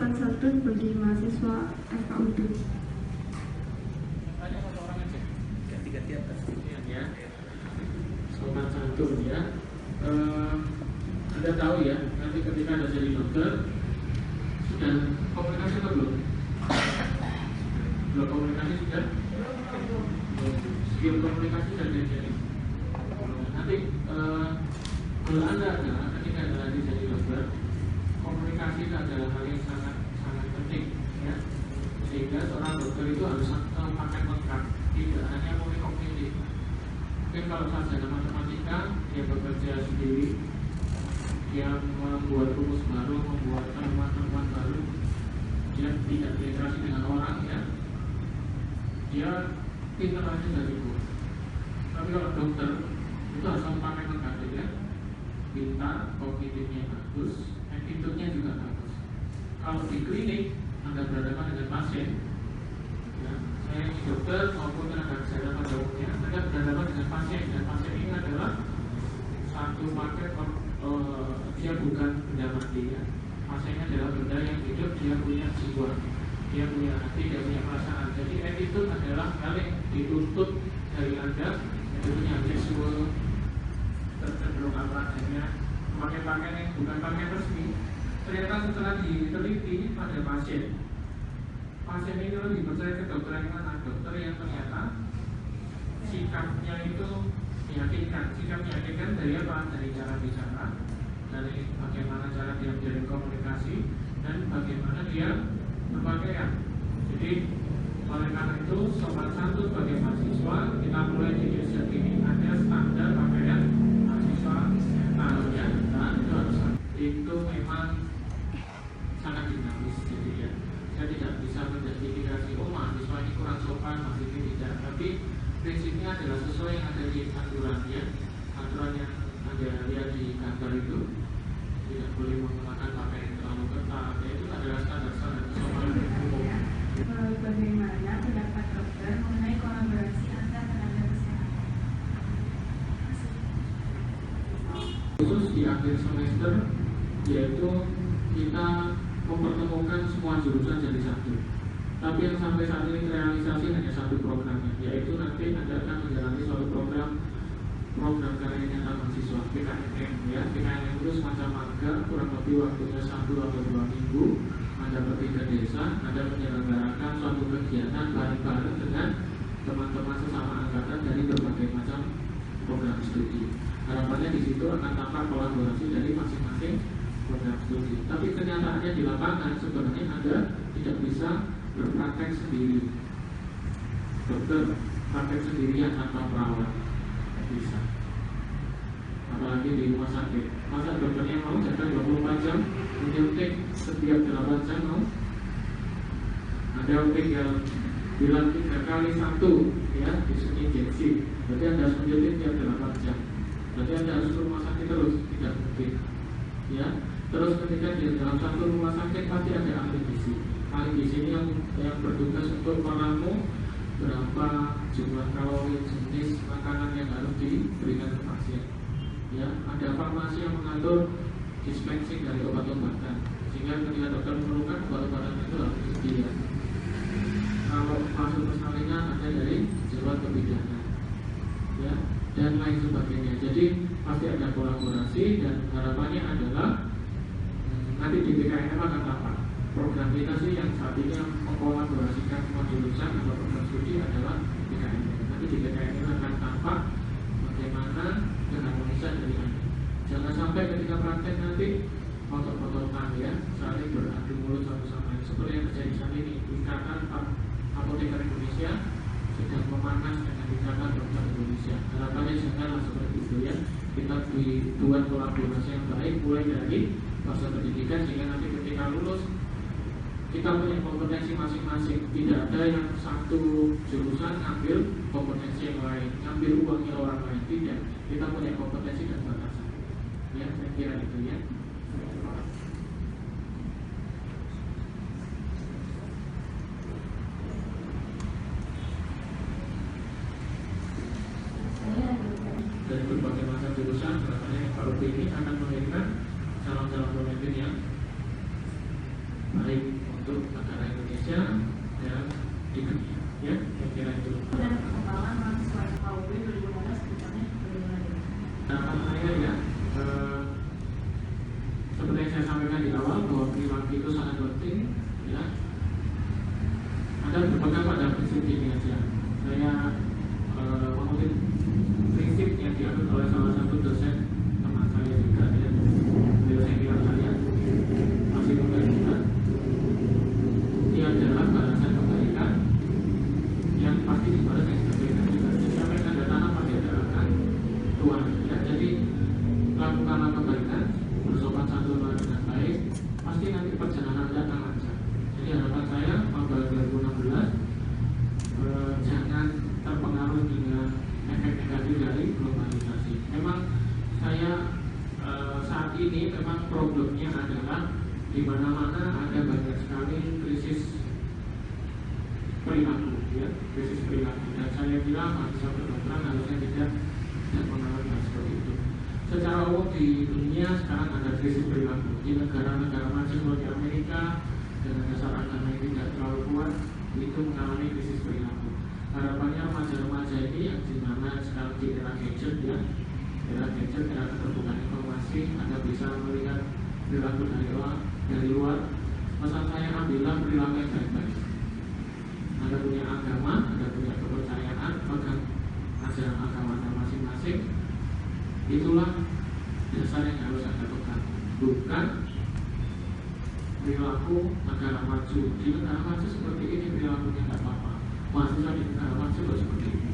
sopan santun bagi mahasiswa FKUD. Hanya satu orang aja, ganti-ganti atas ya. Sopan santun ya. Anda tahu ya, nanti ketika Anda jadi dokter, sudah komunikasi atau belum? Belum komunikasi sudah? Skill komunikasi sudah diajari. Nanti kalau Anda adalah ketika Anda nanti jadi dokter, komunikasi itu adalah hal yang sangat penting ya. Sehingga seorang dokter itu harus pakai lengkap, tidak hanya kognitif. Mungkin kalau sarjana matematika, dia bekerja sendiri, dia membuat rumus baru, membuat temuan-temuan baru, dia tidak berinteraksi dengan orang ya, dia pintar aja dari buku. Tapi kalau dokter itu harus pakai lengkap ya, pintar, kognitifnya bagus, attitude-nya juga bagus. Kalau di klinik Anda berhadapan dengan pasien, ya, saya ini dokter maupun tenaga kesehatan pada umumnya, Anda berhadapan dengan pasien, dan pasien ini adalah satu paket, dia bukan benda mati ya. Pasiennya adalah benda yang hidup, dia punya jiwa, dia punya hati, dia punya perasaan. Jadi attitude adalah hal yang dituntut dari Anda, itu punya visual, tercenderung apa adanya, pakai pakaian yang bukan pakaian resmi. Ternyata setelah diteliti pada pasien ini lebih percaya ke dokter yang mana? Dokter yang ternyata sikapnya itu meyakinkan. Sikap meyakinkan dari apa? Dari cara bicara, dari bagaimana cara dia menjalin komunikasi, dan bagaimana dia berpakaian. Jadi oleh karena itu sopan santun sebagai mahasiswa, kita mulai dari sejak ini ada standar pakaian mahasiswa ya, dan itu harus itu memang sangat dinamis. Jadi ya, saya tidak bisa menjustifikasi mahasiswa ini kurang sopan, mahasiswa tidak. Tapi prinsipnya adalah sesuai yang ada di aturan ya, aturan yang Anda lihat di kantor itu, tidak boleh menggunakan pakaian terlalu ketat. Ya, itu adalah standar-standar kesopanan umum. Bagaimana pendapat dokter mengenai kolaborasi antar tenaga kesehatan? Khusus di akhir semester, yaitu kita mempertemukan semua jurusan jadi satu. Tapi yang sampai saat ini terrealisasi hanya satu programnya, yaitu nanti Anda akan menjalani suatu program karya nyata mahasiswa PKNM ya. PKNM itu semacam magang, kurang lebih waktunya 1 atau 2 minggu. Anda pergi ke desa, Anda menyelenggarakan suatu kegiatan bareng-bareng dengan teman-teman sesama angkatan dari berbagai macam program studi. Harapannya di situ akan tampak kolaborasi dari masing-masing program studi. Tapi kenyataannya di lapangan sebenarnya Anda tidak bisa berpraktek sendiri. Dokter praktek sendirian tanpa perawat bisa. Apalagi di rumah sakit. Masa dokternya mau jaga 24 jam menyuntik setiap 8 jam mau? Ada tinggal bilang 3 kali 1 ya, disuntik injeksi. Berarti Anda harus menyuntik tiap 8 jam. Berarti Anda harus ke rumah sakit terus, tidak mungkin. Ya. Terus ketika di dalam satu rumah sakit pasti ada ahli gizi. Ahli gizi ini yang bertugas untuk meramu berapa jumlah kalori, jenis makanan yang harus diberikan ke pasien. Ya, ada farmasi yang mengatur dispensing dari obat-obatan, sehingga ketika dokter memerlukan obat-obatan itu harus disediakan. Kalau masuk persalinan ada dari jawab kebijakan, ya, dan lain sebagainya. Jadi pasti ada kolaborasi, dan harapannya adalah nanti di PKNM akan tampak program kita sih yang saat ini yang mengkolaborasikan semua jurusan atau program studi adalah PKNM. Nanti di PKNM akan tampak bagaimana keharmonisan dari Anda. Jangan sampai ketika praktek nanti foto-fotokan ya, saling beradu mulut satu sama lain. Seperti yang terjadi saat ini, Ikatan Apoteker Indonesia sedang memanas dengan Ikatan Dokter Indonesia. Harapannya janganlah seperti itu ya. Kita buat kolaborasi yang baik mulai dari masa pendidikan, sehingga nanti ketika lulus kita punya kompetensi masing-masing. Tidak ada yang satu jurusan ngambil kompetensi yang lain, ngambil uangnya orang lain. Tidak, kita punya kompetensi dan batasan. Ya, saya kira itu ya. Dari berbagai macam jurusan, harapannya Pak Rupi ini akan melahirkan calon-calon pemimpin yang baik. untuk negara Indonesia dan di dunia. Ya, kira-kira itu. Dan perkembangan mahasiswa KUB 2016 misalnya bagaimana? Harapan saya ya, seperti yang saya sampaikan di awal bahwa perilaku itu sangat penting. Ya, ada berpegang pada prinsip ini aja. Saya mengutip prinsip yang diambil oleh salah satu dosen teman saya juga, ya, beliau senior saya, masih muda juga. Dia adalah balasan kebaikan yang pasti dibalas yang kebaikan juga. Jadi apa yang Anda tanam pasti Anda akan tuai. Ya, jadi lakukanlah kebaikan, bersopan santun dengan baik, pasti nanti perjalanan Anda akan lancar. Jadi harapan saya pada 2016 jangan terpengaruh dengan efek negatif dari globalisasi. Memang saya saat ini memang problemnya adalah di mana-mana ada banyak sekali krisis perilaku, ya, krisis perilaku. Dan saya kira mahasiswa kedokteran harusnya tidak mengalami hal seperti itu. Secara umum di dunia sekarang ada krisis perilaku. Di negara-negara maju seperti Amerika dengan dasar agama yang tidak terlalu kuat itu mengalami krisis perilaku. Harapannya remaja-remaja ini yang dimana sekarang di era gadget, ya, era gadget, era keterbukaan informasi, Anda bisa melihat perilaku dari luar. Pesan saya, ambillah perilaku yang baik-baik. Anda punya agama, Anda punya kepercayaan, pegang ajaran agama Anda masing-masing. Itulah dasar yang harus Anda pegang, bukan perilaku negara maju. Di negara maju seperti ini perilakunya tidak apa-apa. Mahasiswa di negara maju seperti ini.